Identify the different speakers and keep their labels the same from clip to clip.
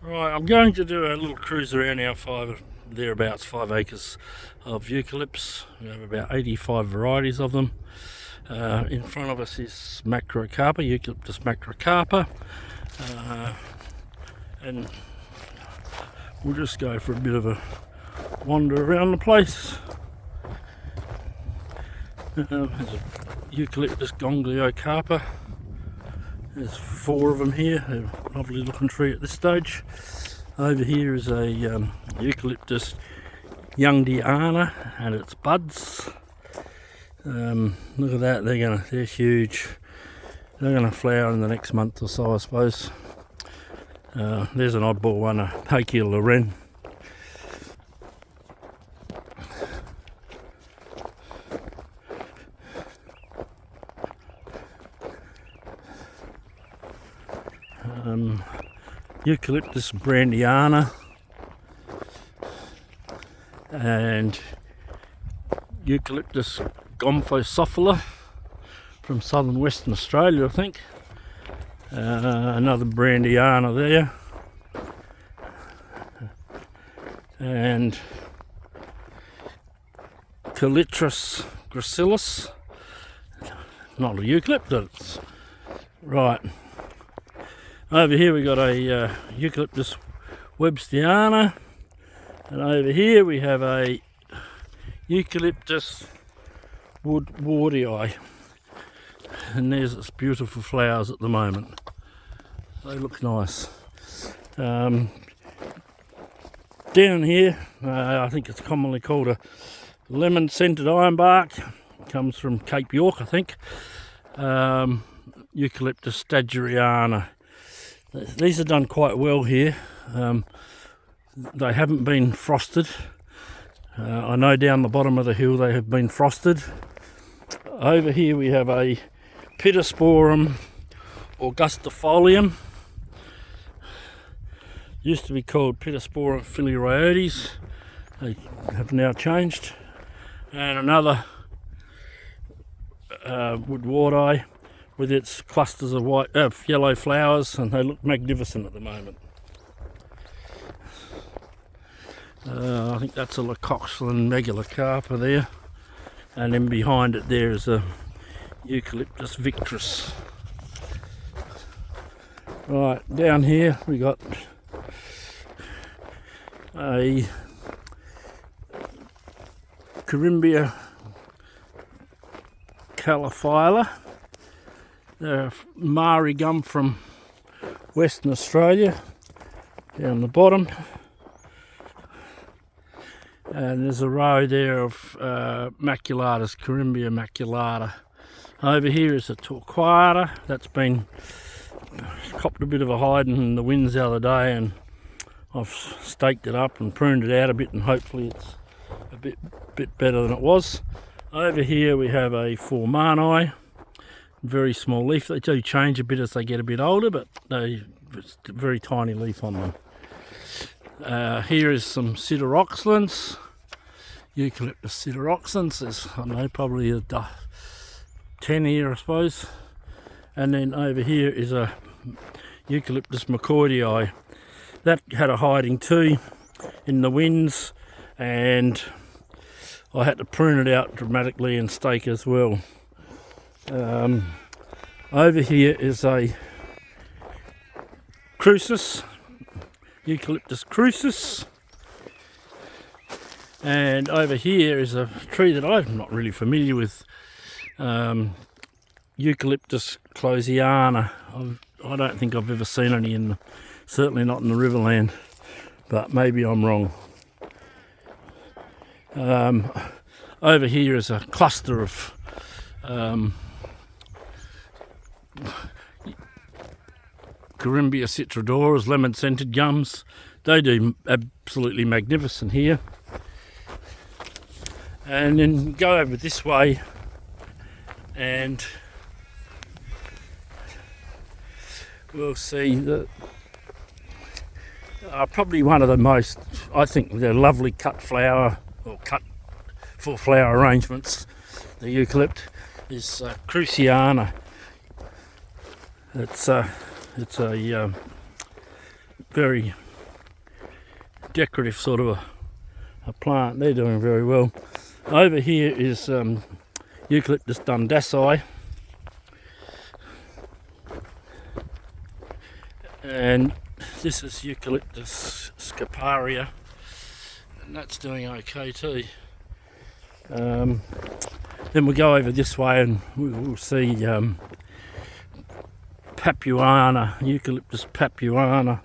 Speaker 1: Right, I'm going to do a little cruise around our thereabouts 5 acres of eucalypts. We have about 85 varieties of them. In front of us is macrocarpa, Eucalyptus macrocarpa, and we'll just go for a bit of a wander around the place. There's a Eucalyptus gangliocarpa. There's 4 of them here. They're a lovely looking tree at this stage. Over here is a Eucalyptus youngiana and its buds. Look at that, they're huge. They're gonna flower in the next month or so, I suppose. There's an oddball one, a Hakea Loren. Eucalyptus brandiana and Eucalyptus gomphosophila from southern Western Australia, I think. Another brandiana there, and Eucalyptus gracilis, not a eucalyptus, right. Over here we got a Eucalyptus webstiana, and over here we have a Eucalyptus woodwardii, and there's its beautiful flowers at the moment. They look nice. Down here, I think it's commonly called a lemon-scented ironbark. It comes from Cape York, I think. Eucalyptus stagiariana. These are done quite well here. They haven't been frosted. I know down the bottom of the hill they have been frosted. Over here we have a Pittosporum augustifolium. Used to be called Pittosporum filioiotes. They have now changed. And another woodwardii with its clusters of yellow flowers, and they look magnificent at the moment. I think that's a Leucoxylon megalocarpa there, and then behind it there is a Eucalyptus victrix. Right, down here we got a Corymbia calophylla. They're a Maori gum from Western Australia, down the bottom. And there's a row there of maculatus, Corymbia maculata. Over here is a torquata that's been copped a bit of a hiding in the winds the other day, and I've staked it up and pruned it out a bit, and hopefully it's a bit better than it was. Over here we have a Formani. Very small leaf. They do change a bit as they get a bit older, but it's a very tiny leaf on them. Here is some sideroxylons, Eucalyptus sideroxylons. There's, I don't know, probably a 10 here, I suppose. And then over here is a Eucalyptus macordii. That had a hiding too in the winds, and I had to prune it out dramatically and stake as well. Over here is a crucis, Eucalyptus crucis, and over here is a tree that I'm not really familiar with, Eucalyptus closiana. I don't think I've ever seen any certainly not in the Riverland, but maybe I'm wrong. Over here is a cluster of Corymbia citradoras, lemon-scented gums. They do absolutely magnificent here. And then go over this way, and we'll see that probably one of the most, I think, they're lovely cut flower or cut for flower arrangements. The eucalypt is Cruciana. It's a very decorative sort of a plant. They're doing very well. Over here is Eucalyptus dundaci, and this is Eucalyptus scaparia, and that's doing okay too. Then we'll go over this way and we'll see Papuana, Eucalyptus papuana.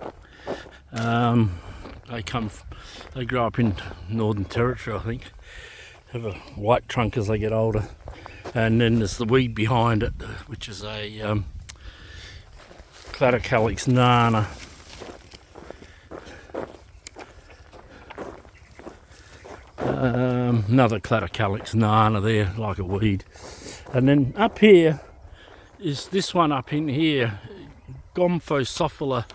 Speaker 1: They grow up in Northern Territory, I think. Have a white trunk as they get older. And then there's the weed behind it, which is a Platycalyx nana. Another Platycalyx nana there, like a weed. And then up here is this one up in here, Gomphosophila.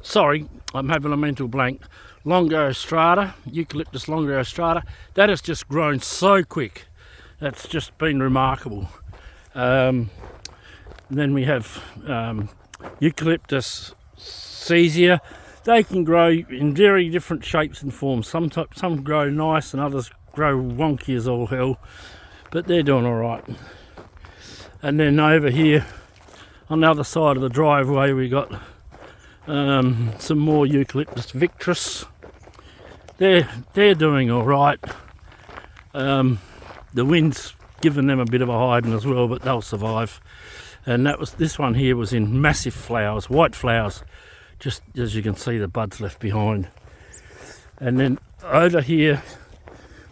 Speaker 1: Sorry, I'm having a mental blank. Longostrata, Eucalyptus longostrata. That has just grown so quick. That's just been remarkable. Then we have Eucalyptus caesia. They can grow in very different shapes and forms. Some grow nice and others grow wonky as all hell, but they're doing all right. And then over here on the other side of the driveway we got some more Eucalyptus victrix. They're doing all right. The wind's given them a bit of a hiding as well, but they'll survive. And this one here was in massive flowers, white flowers, just as you can see the buds left behind. And then over here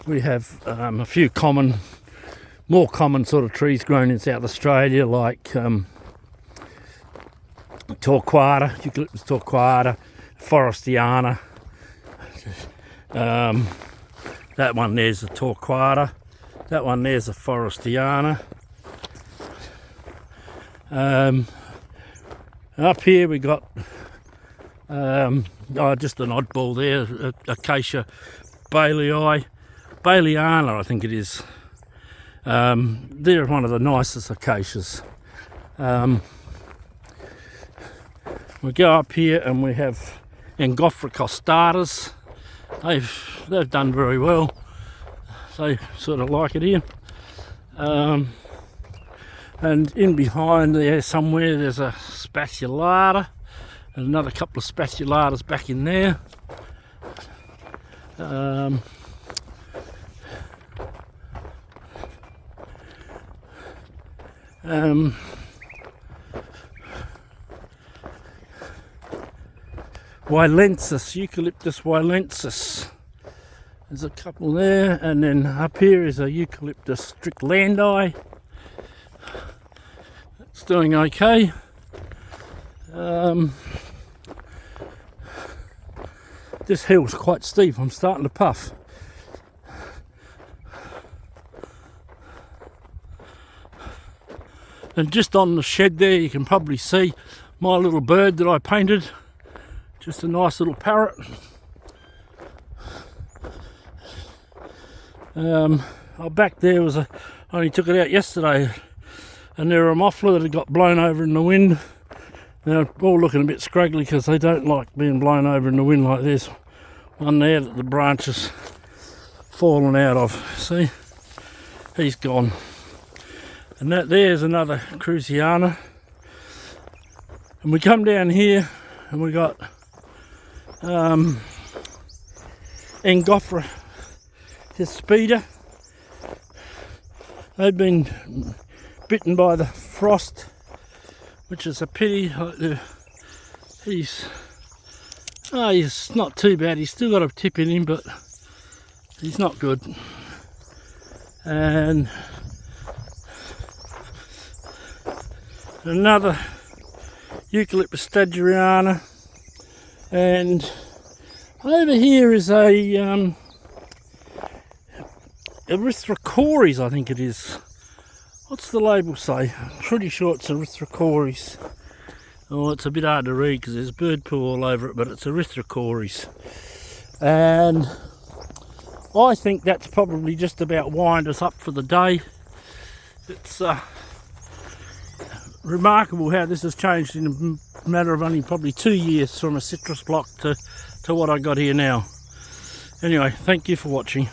Speaker 1: we have a few more common sort of trees grown in South Australia, like torquata, Eucalyptus torquata, forestiana. That one there's a torquata. That one there's a forestiana. Up here we got just an oddball there, Acacia Baileyana, I think it is. They're one of the nicest acacias. We go up here and we have Engophricostartas. They've done very well. They sort of like it here. And in behind there somewhere there's a Spatulata and another couple of Spatulatas back in there. Wilensis, Eucalyptus wilensis. There's a couple there, and then up here is a Eucalyptus strictlandi. It's doing okay. This hill's quite steep. I'm starting to puff. And just on the shed there you can probably see my little bird that I painted. Just a nice little parrot. Back there was I only took it out yesterday, and there were a muffler that had got blown over in the wind. They're all looking a bit scraggly because they don't like being blown over in the wind like this. One there that the branch has fallen out of. See, he's gone. And that there's another Cruziana. And we come down here and we got Engophricostarta. They've been bitten by the frost, which is a pity. He's not too bad. He's still got a tip in him, but he's not good. And another Eucalyptus stageriana, and over here is a Erythrocoris, I think it is. What's the label say? I'm pretty sure it's Erythrocoris. Oh, it's a bit hard to read because there's bird poo all over it, but it's Erythrocoris. And I think that's probably just about wind us up for the day. It's remarkable how this has changed in a matter of only probably 2 years from a citrus block to what I got here now. Anyway, thank you for watching.